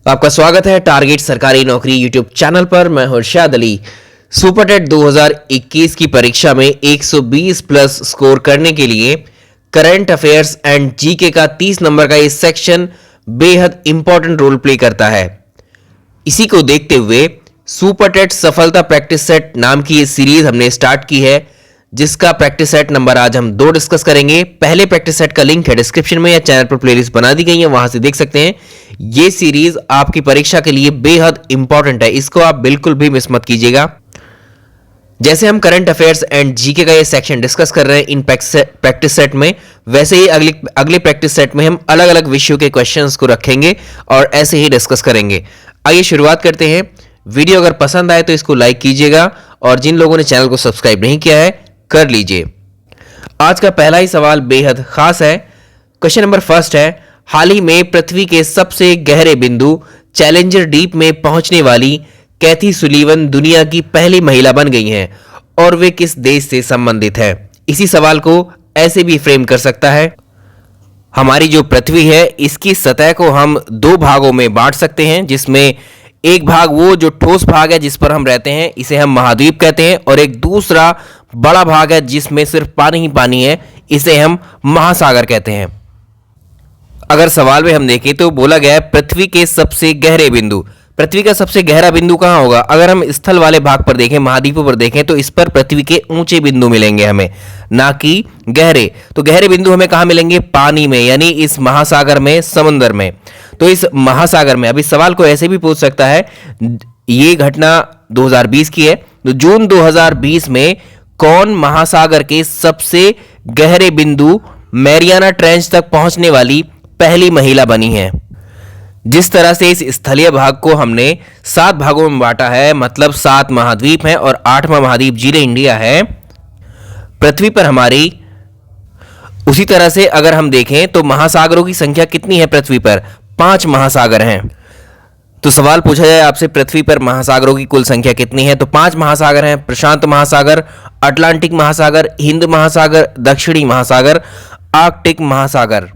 आपका स्वागत है टारगेट सरकारी नौकरी यूट्यूब चैनल पर। मैं हूं इरशाद अली। सुपरटेट 2021 की परीक्षा में 120 प्लस स्कोर करने के लिए करंट अफेयर्स एंड जीके का 30 नंबर का ये सेक्शन बेहद इंपॉर्टेंट रोल प्ले करता है। इसी को देखते हुए सुपरटेट सफलता प्रैक्टिस सेट नाम की ये सीरीज हमने स्टार्ट की है, जिसका प्रैक्टिस सेट नंबर आज हम 2 डिस्कस करेंगे। पहले प्रैक्टिस सेट का लिंक है डिस्क्रिप्शन में या चैनल पर प्लेलिस्ट बना दी गई है, वहां से देख सकते हैं। ये सीरीज आपकी परीक्षा के लिए बेहद इंपॉर्टेंट है, इसको आप बिल्कुल भी मिस मत कीजिएगा। जैसे हम करंट अफेयर्स एंड जीके का ये सेक्शन डिस्कस कर रहे हैं इन प्रैक्टिस सेट में, वैसे ही अगले प्रैक्टिस सेट में हम अलग अलग विषयों के क्वेश्चंस को रखेंगे और ऐसे ही डिस्कस करेंगे। आइए शुरुआत करते हैं। वीडियो अगर पसंद आए तो इसको लाइक कीजिएगा और जिन लोगों ने चैनल को सब्सक्राइब नहीं किया है कर लीजिए। आज का पहला ही सवाल बेहद खास है। क्वेश्चन नंबर फर्स्ट है, हाल ही में पृथ्वी के सबसे गहरे बिंदु चैलेंजर डीप में पहुंचने वाली कैथी सुलीवन दुनिया की पहली महिला बन गई हैं और वे किस देश से संबंधित है। इसी सवाल को ऐसे भी फ्रेम कर सकता है, हमारी जो पृथ्वी है इसकी सतह को हम 2 भागों में बांट सकते हैं, जिसमें एक भाग वो जो ठोस भाग है जिस पर हम रहते हैं, इसे हम महाद्वीप कहते हैं, और एक दूसरा बड़ा भाग है जिसमें सिर्फ पानी ही पानी है, इसे हम महासागर कहते हैं। अगर सवाल में हम देखें तो बोला गया है पृथ्वी के सबसे गहरे बिंदु। पृथ्वी का सबसे गहरा बिंदु कहां होगा? अगर हम स्थल वाले भाग पर देखें, महाद्वीपों पर देखें, तो इस पर पृथ्वी के ऊंचे बिंदु मिलेंगे हमें, ना कि गहरे। तो गहरे बिंदु हमें कहां मिलेंगे? पानी में, यानी इस महासागर में, समुद्र में। तो इस महासागर में, अभी सवाल को ऐसे भी पूछ सकता है, ये घटना 2020 की है, तो जून 2020 में कौन महासागर के सबसे गहरे बिंदु मैरियाना ट्रेंच तक पहुंचने वाली पहली महिला बनी है? जिस तरह से इस स्थलीय भाग को हमने 7 भागों में बांटा है, मतलब 7 महाद्वीप हैं और 8वां महाद्वीप जीरे इंडिया है पृथ्वी पर हमारी। उसी तरह से अगर हम देखें तो महासागरों की संख्या कितनी है पृथ्वी पर? 5 महासागर हैं। तो सवाल पूछा जाए आपसे पृथ्वी पर महासागरों की कुल संख्या कितनी है, तो 5 महासागर हैं। प्रशांत महासागर, अटलांटिक महासागर, हिंद महासागर, दक्षिणी महासागर, आर्कटिक महासागर।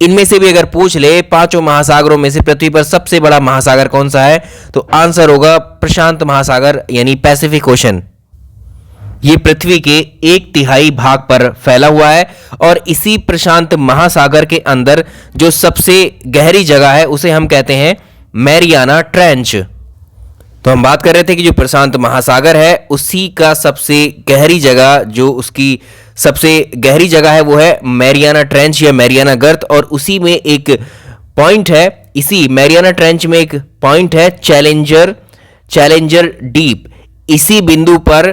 इनमें से भी अगर पूछ ले 5 महासागरों में से पृथ्वी पर सबसे बड़ा महासागर कौन सा है, तो आंसर होगा प्रशांत महासागर, यानी पैसिफिक ओशन। ये पृथ्वी के 1/3 भाग पर फैला हुआ है और इसी प्रशांत महासागर के अंदर जो सबसे गहरी जगह है उसे हम कहते हैं मैरियाना ट्रेंच। तो हम बात कर रहे थे कि जो प्रशांत महासागर है उसी का सबसे गहरी जगह, जो उसकी सबसे गहरी जगह है वो है मैरियाना ट्रेंच या मैरियाना गर्त, और उसी में एक पॉइंट है, इसी मैरियाना ट्रेंच में एक पॉइंट है चैलेंजर डीप। इसी बिंदु पर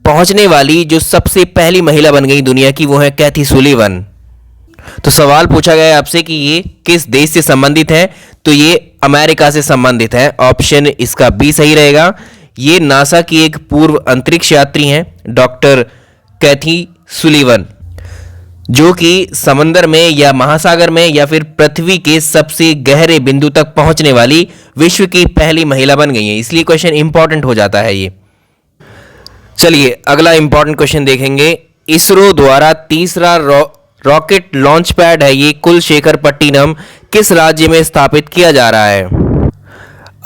पहुंचने वाली जो सबसे पहली महिला बन गई दुनिया की वो है कैथी सुलीवन। तो सवाल पूछा गया है आपसे कि ये किस देश से संबंधित है, तो ये अमेरिका से संबंधित है। ऑप्शन इसका बी सही रहेगा। ये नासा की एक पूर्व अंतरिक्ष यात्री हैं डॉक्टर कैथी सुलीवन, जो कि समंदर में या महासागर में या फिर पृथ्वी के सबसे गहरे बिंदु तक पहुंचने वाली विश्व की पहली महिला बन गई है। इसलिए क्वेश्चन इंपॉर्टेंट हो जाता है ये। चलिए अगला इंपॉर्टेंट क्वेश्चन देखेंगे। इसरो द्वारा तीसरा रॉकेट लॉन्च पैड है ये कुलशेखरपट्टिनम किस राज्य में स्थापित किया जा रहा है?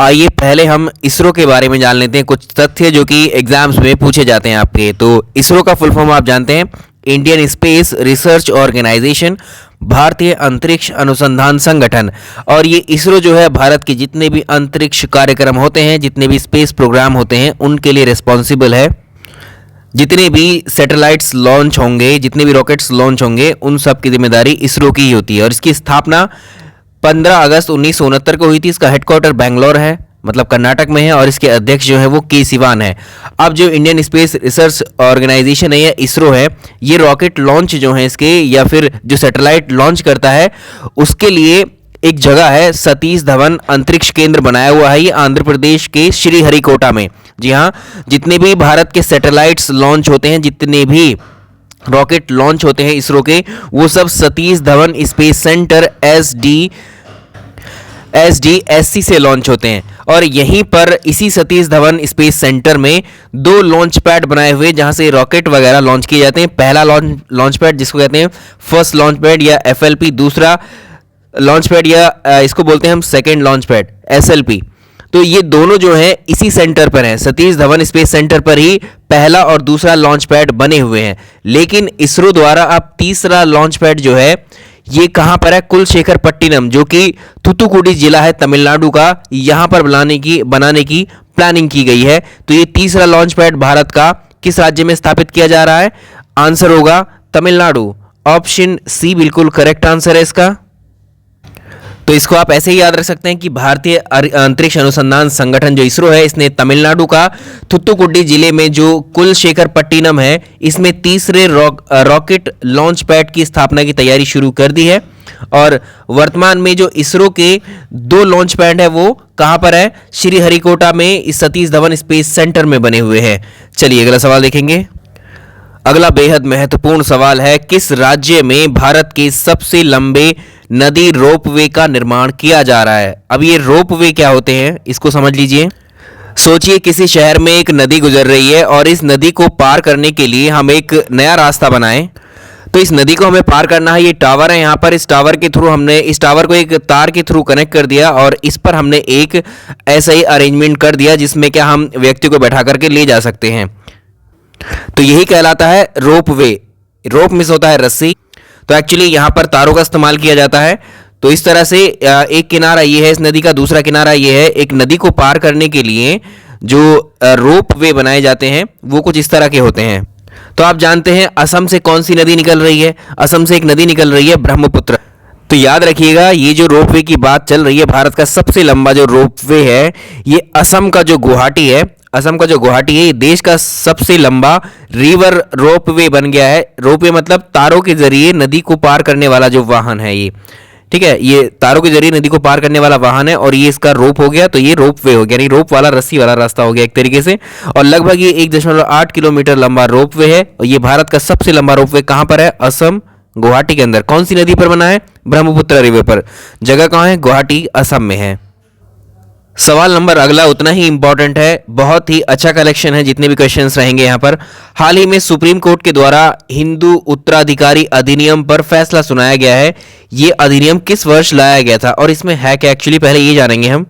आइए पहले हम इसरो के बारे में जान लेते हैं कुछ तथ्य जो कि एग्जाम्स में पूछे जाते हैं आपके। तो इसरो का फुल फॉर्म आप जानते हैं, इंडियन स्पेस रिसर्च ऑर्गेनाइजेशन, भारतीय अंतरिक्ष अनुसंधान संगठन। और ये इसरो जो है भारत के जितने भी अंतरिक्ष कार्यक्रम होते हैं, जितने भी स्पेस प्रोग्राम होते हैं, उनके लिए रिस्पॉन्सिबल है। जितने भी सैटेलाइट्स लॉन्च होंगे, जितने भी रॉकेट्स लॉन्च होंगे, उन सब की जिम्मेदारी इसरो की ही होती है। और इसकी स्थापना 15 अगस्त 1969 को हुई थी। इसका हेडक्वार्टर बेंगलोर है, मतलब कर्नाटक में है, और इसके अध्यक्ष जो है वो के सिवान है। अब जो इंडियन स्पेस रिसर्च ऑर्गेनाइजेशन है या इसरो है, ये रॉकेट लॉन्च जो है इसके या फिर जो सैटेलाइट लॉन्च करता है उसके लिए एक जगह है सतीश धवन अंतरिक्ष केंद्र बनाया हुआ है, ये आंध्र प्रदेश के श्रीहरिकोटा में। जी हाँ, जितने भी भारत के सैटेलाइट्स लॉन्च होते हैं, जितने भी रॉकेट लॉन्च होते हैं इसरो के, वो सब Satish Dhawan space centre SDSC से लॉन्च होते हैं। और यहीं पर इसी सतीश धवन स्पेस सेंटर में 2 लॉन्च पैड बनाए हुए जहां से रॉकेट वगैरह लॉन्च किए जाते हैं। पहला लॉन्च पैड जिसको कहते हैं फर्स्ट लॉन्च पैड या FLP, दूसरा लॉन्च पैड या इसको बोलते हैं हम सेकेंड लॉन्च पैड SLP। तो ये दोनों जो है इसी सेंटर पर हैं, सतीश धवन स्पेस सेंटर पर ही पहला और दूसरा लॉन्च पैड बने हुए हैं। लेकिन इसरो द्वारा अब तीसरा लॉन्च पैड जो है ये कहां पर है? कुलशेखरपट्टिनम, जो कि थूथुकुडी जिला है तमिलनाडु का, यहां पर बनाने की प्लानिंग की गई है। तो ये तीसरा लॉन्च पैड भारत का किस राज्य में स्थापित किया जा रहा है? आंसर होगा तमिलनाडु। ऑप्शन सी बिल्कुल करेक्ट आंसर है इसका। तो इसको आप ऐसे ही याद रख सकते हैं कि भारतीय अंतरिक्ष अनुसंधान संगठन जो इसरो है, इसने तमिलनाडु का थुत्तुकुडी जिले में जो कुलशेखरपट्टिनम है, इसमें तीसरे रॉकेट लॉन्च पैड की स्थापना की तैयारी शुरू कर दी है। और वर्तमान में जो इसरो के 2 लॉन्च पैड है वो कहां पर है? श्रीहरिकोटा में इस सतीश धवन स्पेस सेंटर में बने हुए हैं। चलिए अगला सवाल देखेंगे। अगला बेहद महत्वपूर्ण सवाल है, किस राज्य में भारत के सबसे लंबे नदी रोपवे का निर्माण किया जा रहा है? अब ये रोपवे क्या होते हैं इसको समझ लीजिए। सोचिए किसी शहर में एक नदी गुजर रही है और इस नदी को पार करने के लिए हम एक नया रास्ता बनाएं। तो इस नदी को हमें पार करना है। ये टावर है, यहाँ पर इस टावर के थ्रू हमने इस टावर को एक तार के थ्रू कनेक्ट कर दिया और इस पर हमने एक ऐसा ही अरेंजमेंट कर दिया जिसमें क्या हम व्यक्ति को बैठा करके ले जा सकते हैं। तो यही कहलाता है रोपवे। रोप मिस होता है रस्सी, तो एक्चुअली यहां पर तारों का इस्तेमाल किया जाता है। तो इस तरह से एक किनारा ये है इस नदी का, दूसरा किनारा ये है। एक नदी को पार करने के लिए जो रोप वे बनाए जाते हैं वो कुछ इस तरह के होते हैं। तो आप जानते हैं असम से कौन सी नदी निकल रही है? असम से एक नदी निकल रही है ब्रह्मपुत्र। तो याद रखिएगा ये जो रोपवे की बात चल रही है, भारत का सबसे लंबा जो रोपवे है ये असम का जो गुवाहाटी है, असम का जो गुवाहाटी है, ये देश का सबसे लंबा रिवर रोपवे बन गया है। रोपवे मतलब तारों के जरिए नदी को पार करने वाला जो वाहन है ये, ठीक है, ये तारों के जरिए नदी को पार करने वाला वाहन है और ये इसका रोप हो गया। तो ये रोपवे हो गया, यानी रोप वाला रस्सी वाला रास्ता हो गया एक तरीके से। और लगभग ये 1.8 किलोमीटर लंबा रोपवे है और ये भारत का सबसे लंबा रोपवे कहां पर है? असम गुवाहाटी के अंदर। कौन सी नदी पर बना है? ब्रह्मपुत्र रिवर पर। जगह कहां है? गुवाहाटी असम में है। सवाल नंबर अगला उतना ही इंपॉर्टेंट है, बहुत ही अच्छा कलेक्शन है जितने भी क्वेश्चंस रहेंगे यहां पर। हाल ही में सुप्रीम कोर्ट के द्वारा हिंदू उत्तराधिकारी अधिनियम पर फैसला सुनाया गया है। यह अधिनियम किस वर्ष लाया गया था और इसमें है क्या एक्चुअली, पहले ये जानेंगे हम।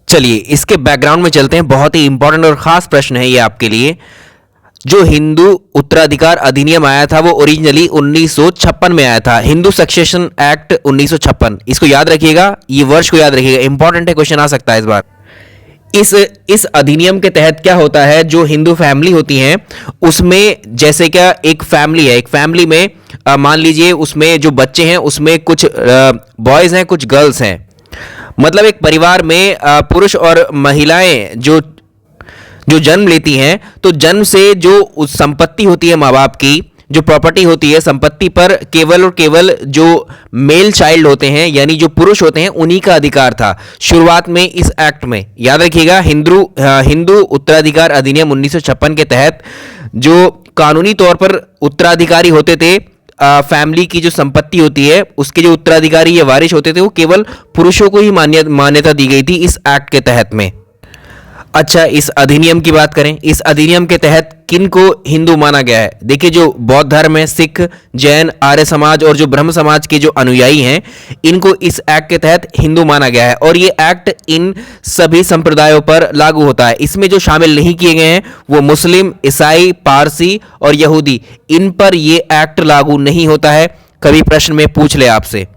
चलिए इसके बैकग्राउंड में चलते हैं। बहुत ही इंपॉर्टेंट और खास प्रश्न है ये आपके लिए। जो हिंदू उत्तराधिकार अधिनियम आया था वो ओरिजिनली 1956 में आया था, हिंदू सक्सेशन एक्ट 1956। इसको याद रखिएगा, ये वर्ष को याद रखिएगा, इंपॉर्टेंट है, क्वेश्चन आ सकता है इस बार। इस अधिनियम के तहत क्या होता है, जो हिंदू फैमिली होती हैं उसमें, जैसे क्या एक फैमिली है, एक फैमिली में मान लीजिए उसमें जो बच्चे हैं उसमें कुछ बॉयज हैं कुछ गर्ल्स हैं, मतलब एक परिवार में पुरुष और महिलाएं जो जन्म लेती हैं, तो जन्म से जो संपत्ति होती है माँ बाप की, जो प्रॉपर्टी होती है संपत्ति पर केवल और केवल जो मेल चाइल्ड होते हैं यानी जो पुरुष होते हैं उन्हीं का अधिकार था शुरुआत में इस एक्ट में। याद रखिएगा, हिंदू उत्तराधिकार अधिनियम 1956 के तहत जो कानूनी तौर पर उत्तराधिकारी होते थे, फैमिली की जो संपत्ति होती है उसके जो उत्तराधिकारी या वारिश होते थे वो केवल पुरुषों को ही मान्यता दी गई थी इस एक्ट के तहत में। अच्छा, इस अधिनियम की बात करें, इस अधिनियम के तहत किन को हिंदू माना गया है? देखिए जो बौद्ध धर्म है, सिख, जैन, आर्य समाज और जो ब्रह्म समाज के जो अनुयायी हैं, इनको इस एक्ट के तहत हिंदू माना गया है और ये एक्ट इन सभी संप्रदायों पर लागू होता है। इसमें जो शामिल नहीं किए गए हैं वो मुस्लिम, ईसाई, पारसी और यहूदी, इन पर ये एक्ट लागू नहीं होता है। कभी प्रश्न में पूछ ले आपसे,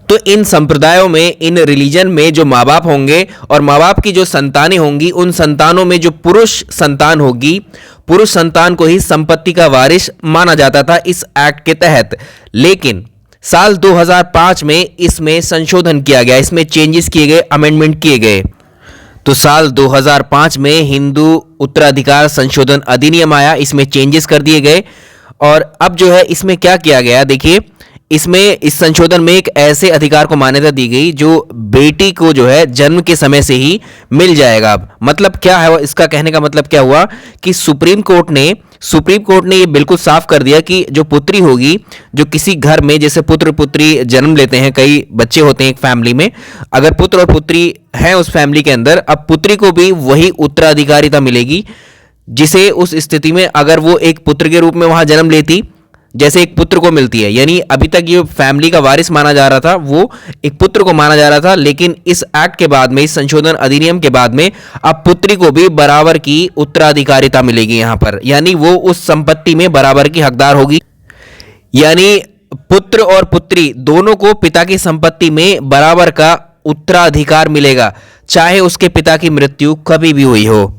तो इन संप्रदायों में, इन रिलीजन में जो माँ बाप होंगे और माँ बाप की जो संतानें होंगी, उन संतानों में जो पुरुष संतान होगी, पुरुष संतान को ही संपत्ति का वारिस माना जाता था इस एक्ट के तहत। लेकिन साल 2005 में इसमें संशोधन किया गया, इसमें चेंजेस किए गए, अमेंडमेंट किए गए। तो साल 2005 में हिंदू उत्तराधिकार संशोधन अधिनियम आया, इसमें चेंजेस कर दिए गए और अब जो है इसमें क्या किया गया, देखिए इसमें इस संशोधन में एक ऐसे अधिकार को मान्यता दी गई जो बेटी को जो है जन्म के समय से ही मिल जाएगा। अब मतलब क्या है, इसका कहने का मतलब क्या हुआ कि सुप्रीम कोर्ट ने ये बिल्कुल साफ कर दिया कि जो पुत्री होगी, जो किसी घर में जैसे पुत्र पुत्री जन्म लेते हैं, कई बच्चे होते हैं एक फैमिली में, अगर पुत्र और पुत्री हैं उस फैमिली के अंदर, अब पुत्री को भी वही उत्तराधिकारिता मिलेगी जिसे उस स्थिति में अगर वो एक पुत्र के रूप में वहां जन्म लेती, जैसे एक पुत्र को मिलती है। यानी अभी तक ये फैमिली का वारिस माना जा रहा था, वो एक पुत्र को माना जा रहा था, लेकिन इस एक्ट के बाद में, इस संशोधन अधिनियम के बाद में अब पुत्री को भी बराबर की उत्तराधिकारिता मिलेगी यहां पर, यानी वो उस संपत्ति में बराबर की हकदार होगी। यानी पुत्र और पुत्री दोनों को पिता की संपत्ति में बराबर का उत्तराधिकार मिलेगा, चाहे उसके पिता की मृत्यु कभी भी हुई हो।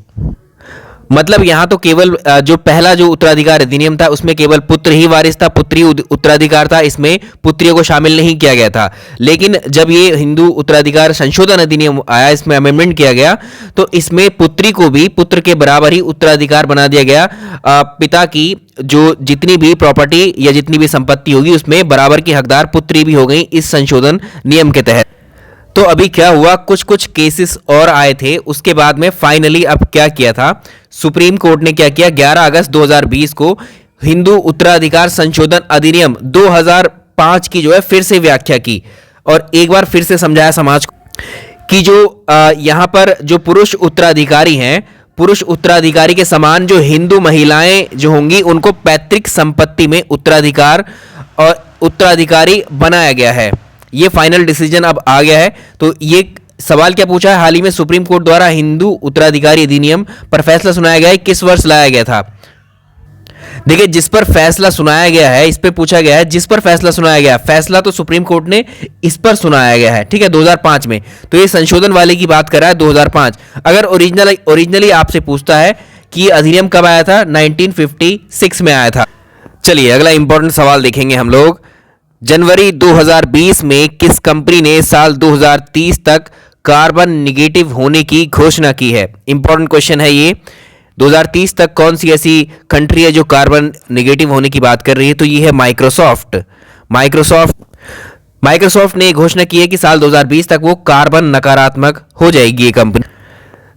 मतलब यहां तो केवल जो पहला जो उत्तराधिकार अधिनियम था उसमें केवल पुत्र ही वारिस था, पुत्री उत्तराधिकार था, इसमें पुत्रियों को शामिल नहीं किया गया था। लेकिन जब ये हिंदू उत्तराधिकार संशोधन अधिनियम आया, इसमें अमेंडमेंट किया गया, तो इसमें पुत्री को भी पुत्र के बराबर ही उत्तराधिकार बना दिया गया। पिता की जो जितनी भी प्रॉपर्टी या जितनी भी संपत्ति होगी उसमें बराबर की हकदार पुत्री भी हो गई इस संशोधन नियम के तहत। तो अभी क्या हुआ, कुछ कुछ केसेस और आए थे, उसके बाद में फाइनली अब क्या किया था, सुप्रीम कोर्ट ने क्या किया, 11 अगस्त 2020 को हिंदू उत्तराधिकार संशोधन अधिनियम 2005 की जो है फिर से व्याख्या की और एक बार फिर से समझाया समाज को कि जो यहां पर जो पुरुष उत्तराधिकारी हैं, पुरुष उत्तराधिकारी के समान जो हिंदू महिलाएं जो होंगी उनको पैतृक संपत्ति में उत्तराधिकार और उत्तराधिकारी बनाया गया है। ये फाइनल डिसीजन अब आ गया है। तो ये सवाल क्या पूछा है, हाल ही में सुप्रीम कोर्ट द्वारा हिंदू उत्तराधिकारी अधिनियम पर फैसला सुनाया गया है, किस वर्ष लाया गया था। देखिए, जिस पर फैसला सुनाया गया है, इस पे पूछा गया है जिस पर फैसला सुनाया गया, फैसला तो सुप्रीम कोर्ट ने इस पर सुनाया गया है, ठीक है, 2005 में। तो ये संशोधन वाले की बात कर रहा है 2005। अगर ओरिजिनली आपसे पूछता है कि अधिनियम कब आया था, 1956 में आया था। चलिए अगला इंपॉर्टेंट सवाल देखेंगे हम लोग। जनवरी 2020 में किस कंपनी ने साल 2030 तक कार्बन निगेटिव होने की घोषणा की है। इंपॉर्टेंट क्वेश्चन है ये। 2030 तक कौन सी ऐसी कंट्री है जो कार्बन निगेटिव होने की बात कर रही है, तो ये है माइक्रोसॉफ्ट। माइक्रोसॉफ्ट ने घोषणा की है कि साल 2020 तक वो कार्बन नकारात्मक हो जाएगी ये कंपनी।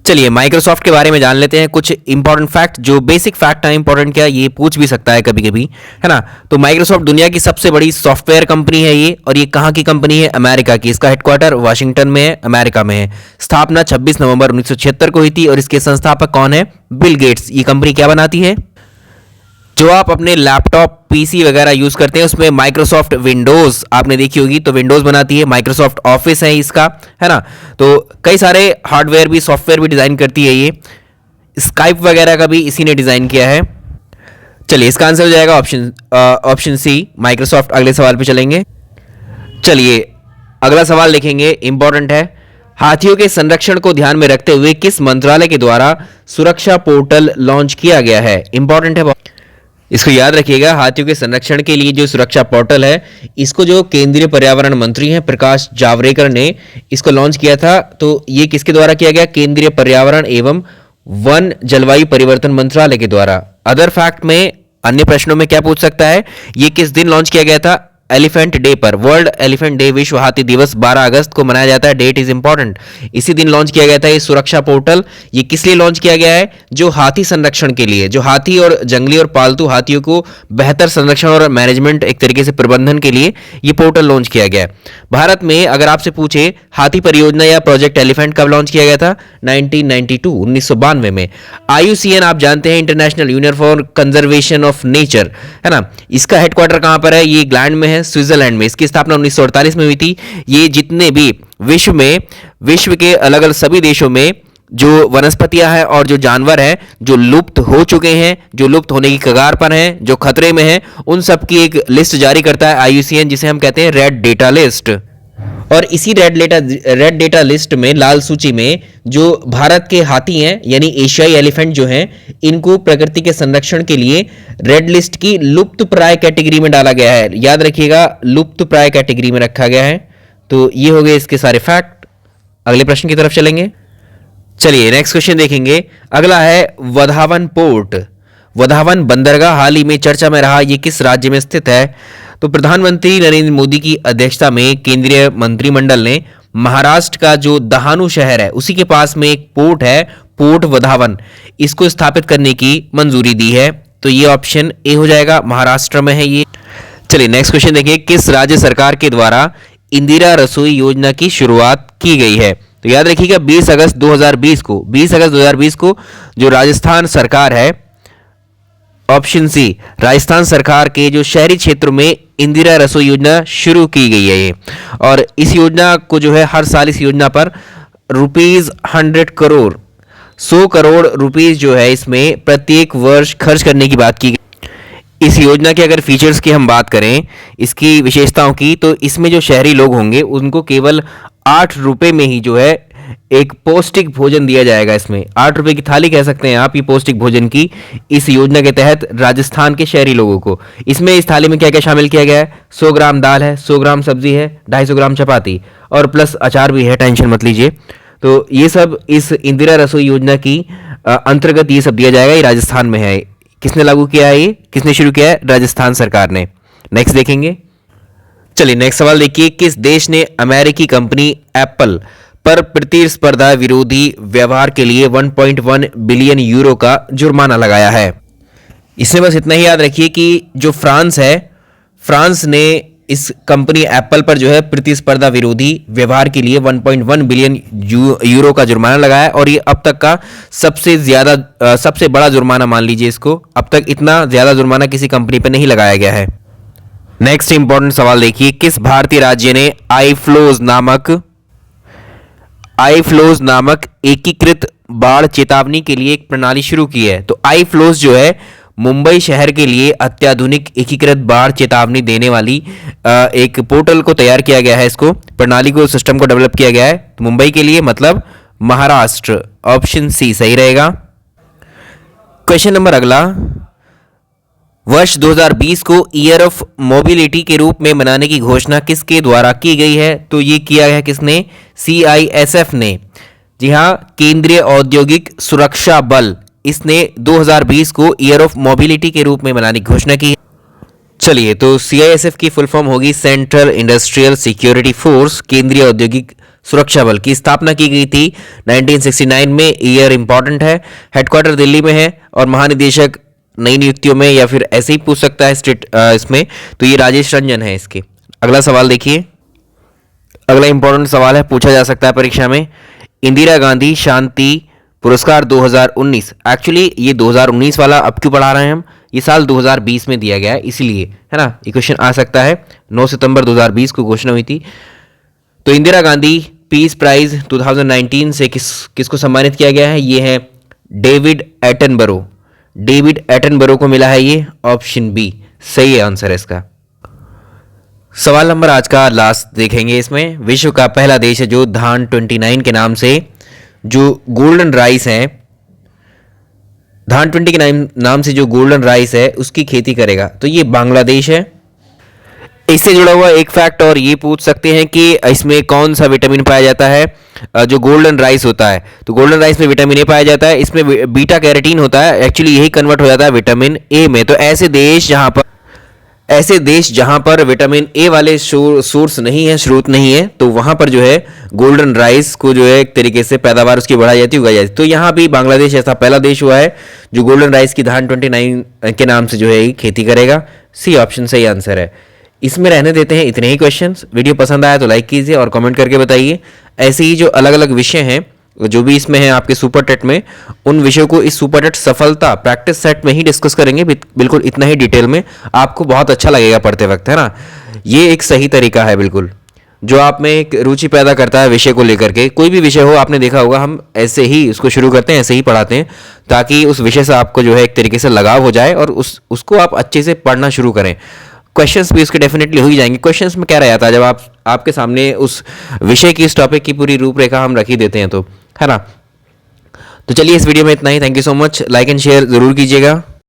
चलिए माइक्रोसॉफ्ट के बारे में जान लेते हैं कुछ इंपॉर्टेंट फैक्ट, जो बेसिक फैक्ट है, इंपॉर्टेंट क्या ये पूछ भी सकता है कभी कभी, है ना। तो माइक्रोसॉफ्ट दुनिया की सबसे बड़ी सॉफ्टवेयर कंपनी है ये, और ये कहाँ की कंपनी है, अमेरिका की। इसका हेडक्वार्टर वाशिंगटन में है, अमेरिका में है। स्थापना 26 नवंबर 1976 को हुई थी और इसके संस्थापक कौन है, बिल गेट्स। ये कंपनी क्या बनाती है, जो आप अपने लैपटॉप पीसी वगैरह यूज करते हैं उसमें माइक्रोसॉफ्ट विंडोज आपने देखी होगी, तो विंडोज बनाती है। माइक्रोसॉफ्ट ऑफिस है इसका, है ना। तो कई सारे हार्डवेयर भी, सॉफ्टवेयर भी डिजाइन करती है ये। स्काइप वगैरह का भी इसी ने डिजाइन किया है। चलिए इसका आंसर हो जाएगा ऑप्शन सी, माइक्रोसॉफ्ट। अगले सवाल पे चलेंगे। चलिए अगला सवाल देखेंगे, इंपॉर्टेंट है। हाथियों के संरक्षण को ध्यान में रखते हुए किस मंत्रालय के द्वारा सुरक्षा पोर्टल लॉन्च किया गया है। इंपॉर्टेंट है, इसको याद रखिएगा। हाथियों के संरक्षण के लिए जो सुरक्षा पोर्टल है, इसको जो केंद्रीय पर्यावरण मंत्री हैं प्रकाश जावड़ेकर ने इसको लॉन्च किया था। तो ये किसके द्वारा किया गया, केंद्रीय पर्यावरण एवं वन जलवायु परिवर्तन मंत्रालय के द्वारा। अदर फैक्ट में, अन्य प्रश्नों में क्या पूछ सकता है, ये किस दिन लॉन्च किया गया था, एलिफेंट डे पर। वर्ल्ड एलिफेंट डे, विश्व हाथी दिवस 12 अगस्त को मनाया जाता है। Date is important. इसी दिन लॉन्च किया गया था ये सुरक्षा पोर्टल। ये किस लिए लॉन्च किया गया है, जो हाथी संरक्षण के लिए, जो हाथी और जंगली और पालतू हाथियों को बेहतर संरक्षण और मैनेजमेंट, एक तरीके से प्रबंधन के लिए ये पोर्टल लॉन्च किया गया है। भारत में अगर आपसे पूछे हाथी परियोजना या प्रोजेक्ट एलिफेंट कब लॉन्च किया गया था, 1992 में। IUCN आप जानते हैं, international union for conservation of nature, है ना। इसका हेडक्वार्टर कहां पर है, ये इंग्लैंड में है, स्विट्जरलैंड में। इसकी स्थापना 1948 में हुई थी। ये जितने भी विश्व के अलग अलग सभी देशों में जो वनस्पतियां हैं और जो जानवर हैं जो लुप्त हो चुके हैं, जो लुप्त होने की कगार पर हैं, जो खतरे में हैं, उन सब की एक लिस्ट जारी करता है IUCN, जिसे हम कहते हैं रेड डेटा लिस्ट। और इसी रेड डेटा लिस्ट में, लाल सूची में, जो भारत के हाथी हैं यानी एशियाई एलिफेंट जो हैं, इनको प्रकृति के संरक्षण के लिए रेड लिस्ट की लुप्त प्राय कैटेगरी में डाला गया है। याद रखिएगा, लुप्त प्राय कैटेगरी में रखा गया है। तो ये हो गए इसके सारे फैक्ट। अगले प्रश्न की तरफ चलेंगे। चलिए नेक्स्ट क्वेश्चन देखेंगे। अगला है वधावन पोर्ट। वधावन बंदरगाह हाल ही में चर्चा में रहा, ये किस राज्य में स्थित है। तो प्रधानमंत्री नरेंद्र मोदी की अध्यक्षता में केंद्रीय मंत्रिमंडल ने महाराष्ट्र का जो दहानू शहर है उसी के पास में एक पोर्ट है, पोर्ट वधावन, इसको स्थापित करने की मंजूरी दी है। तो ये ऑप्शन ए हो जाएगा, महाराष्ट्र में है ये। चलिए नेक्स्ट क्वेश्चन देखिए। किस राज्य सरकार के द्वारा इंदिरा रसोई योजना की शुरुआत की गई है। तो याद रखिएगा 20 अगस्त 2020 को जो राजस्थान सरकार है ऑप्शन सी, राजस्थान सरकार के जो शहरी क्षेत्रों में इंदिरा रसोई योजना शुरू की गई है ये, और इस योजना को जो है हर साल इस योजना पर ₹100 करोड़ 100 करोड़ रुपीस जो है इसमें प्रत्येक वर्ष खर्च करने की बात की गई। इस योजना के अगर फीचर्स की हम बात करें, इसकी विशेषताओं की, तो इसमें जो शहरी लोग होंगे उनको केवल ₹8 में ही जो है एक पौष्टिक भोजन दिया जाएगा। इसमें ₹8 की थाली कह सकते हैं आप ये पौष्टिक भोजन की, इस योजना के तहत राजस्थान के शहरी लोगों को। इसमें इस थाली में क्या क्या शामिल किया गया है? 100 ग्राम दाल है, 100 ग्राम सब्जी है, 250 ग्राम चपाती और प्लस अचार भी है, टेंशन मत लीजिए। तो ये सब इस इंदिरा रसोई योजना की अंतर्गत ये सब दिया जाएगा। ये राजस्थान में है। किसने लागू किया है ये? किसने शुरू किया है? राजस्थान सरकार ने। नेक्स्ट देखेंगे। चलिए नेक्स्ट सवाल देखिए, किस देश ने अमेरिकी कंपनी एप्पल पर प्रतिस्पर्धा विरोधी व्यवहार के लिए 1.1 बिलियन यूरो का जुर्माना लगाया है? इसमें बस इतना ही याद रखिए कि जो फ्रांस है, फ्रांस ने इस कंपनी एप्पल पर जो है प्रतिस्पर्धा विरोधी व्यवहार के लिए 1.1 बिलियन यूरो का जुर्माना लगाया है, और ये अब तक का सबसे बड़ा जुर्माना मान लीजिए इसको। अब तक इतना ज्यादा जुर्माना किसी कंपनी पर नहीं लगाया गया है। नेक्स्ट इंपॉर्टेंट सवाल देखिए, किस भारतीय राज्य ने आई फ्लोज नामक एकीकृत बाढ़ चेतावनी के लिए एक प्रणाली शुरू की है? तो आई फ्लोज जो है मुंबई शहर के लिए अत्याधुनिक एकीकृत बाढ़ चेतावनी देने वाली एक पोर्टल को तैयार किया गया है। इसको प्रणाली को, सिस्टम को डेवलप किया गया है। तो मुंबई के लिए मतलब महाराष्ट्र, ऑप्शन सी सही रहेगा। क्वेश्चन नंबर अगला, वर्ष 2020 को ईयर ऑफ मोबिलिटी के रूप में मनाने की घोषणा किसके द्वारा की गई है? तो ये किया है किसने? CISF ने। जी हाँ, केंद्रीय औद्योगिक सुरक्षा बल, इसने 2020 को ईयर ऑफ मोबिलिटी के रूप में मनाने की घोषणा की है। चलिए, तो CISF की फुल फॉर्म होगी सेंट्रल इंडस्ट्रियल सिक्योरिटी फोर्स। केंद्रीय औद्योगिक सुरक्षा बल की स्थापना की गई थी 1969 में। ईयर इंपॉर्टेंट है। हेडक्वार्टर दिल्ली में है और महानिदेशक नई नियुक्तियों में या फिर ऐसे ही पूछ सकता है स्टेट इसमें, तो ये राजेश रंजन है इसके। अगला सवाल देखिए। अगला इंपॉर्टेंट सवाल है, पूछा जा सकता है परीक्षा में, इंदिरा गांधी शांति पुरस्कार 2019, एक्चुअली ये 2019 वाला अब क्यों पढ़ा रहे हैं हम, ये साल 2020 में दिया गया है इसीलिए, है ना। ये क्वेश्चन आ सकता है। 9 सितंबर 2020 को घोषणा हुई थी। तो इंदिरा गांधी पीस प्राइज 2019 से किसको सम्मानित किया गया है? ये है डेविड एटनबरो को मिला है ये, ऑप्शन बी सही है आंसर है इसका। सवाल नंबर आज का लास्ट देखेंगे। इसमें विश्व का पहला देश है जो धान 29 के नाम से जो गोल्डन राइस है, धान 20 के नाम से जो गोल्डन राइस है उसकी खेती करेगा, तो ये बांग्लादेश है। इससे जुड़ा हुआ एक फैक्ट और ये पूछ सकते हैं कि इसमें कौन सा विटामिन पाया जाता है जो गोल्डन राइस होता है? तो गोल्डन राइस में विटामिन ए पाया जाता है, इसमें बीटा कैरोटीन होता है, एक्चुअली यही कन्वर्ट हो जाता है विटामिन ए में। तो ऐसे देश जहां पर विटामिन ए वाले सोर्स नहीं है, स्रोत नहीं है, तो वहां पर जो है गोल्डन राइस को जो है एक तरीके से पैदावार उसकी बढ़ाई जाती है, उगाई जाती है। तो यहाँ भी बांग्लादेश ऐसा पहला देश हुआ है जो गोल्डन राइस की धान 29 के नाम से जो है खेती करेगा। सी ऑप्शन सही आंसर है। इसमें रहने देते हैं इतने ही क्वेश्चंस। वीडियो पसंद आया तो लाइक कीजिए और कमेंट करके बताइए। ऐसे ही जो अलग अलग विषय हैं जो भी इसमें है आपके सुपर टेट में, उन विषयों को इस सुपर टेट सफलता प्रैक्टिस सेट में ही डिस्कस करेंगे, बिल्कुल इतना ही डिटेल में। आपको बहुत अच्छा लगेगा पढ़ते वक्त, है ना। ये एक सही तरीका है बिल्कुल, जो आप में एक रुचि पैदा करता है विषय को लेकर के। कोई भी विषय हो, आपने देखा होगा हम ऐसे ही उसको शुरू करते हैं, ऐसे ही पढ़ाते हैं, ताकि उस विषय से आपको जो है एक तरीके से लगाव हो जाए और उसको आप अच्छे से पढ़ना शुरू करें। क्वेश्चंस भी उसके डेफिनेटली हो ही जाएंगे। क्वेश्चंस में क्या रह जाता है, जब आपके सामने उस विषय की, इस टॉपिक की पूरी रूपरेखा हम रख ही देते हैं, तो है ना। तो चलिए इस वीडियो में इतना ही। Thank you so much. Like and share जरूर कीजिएगा।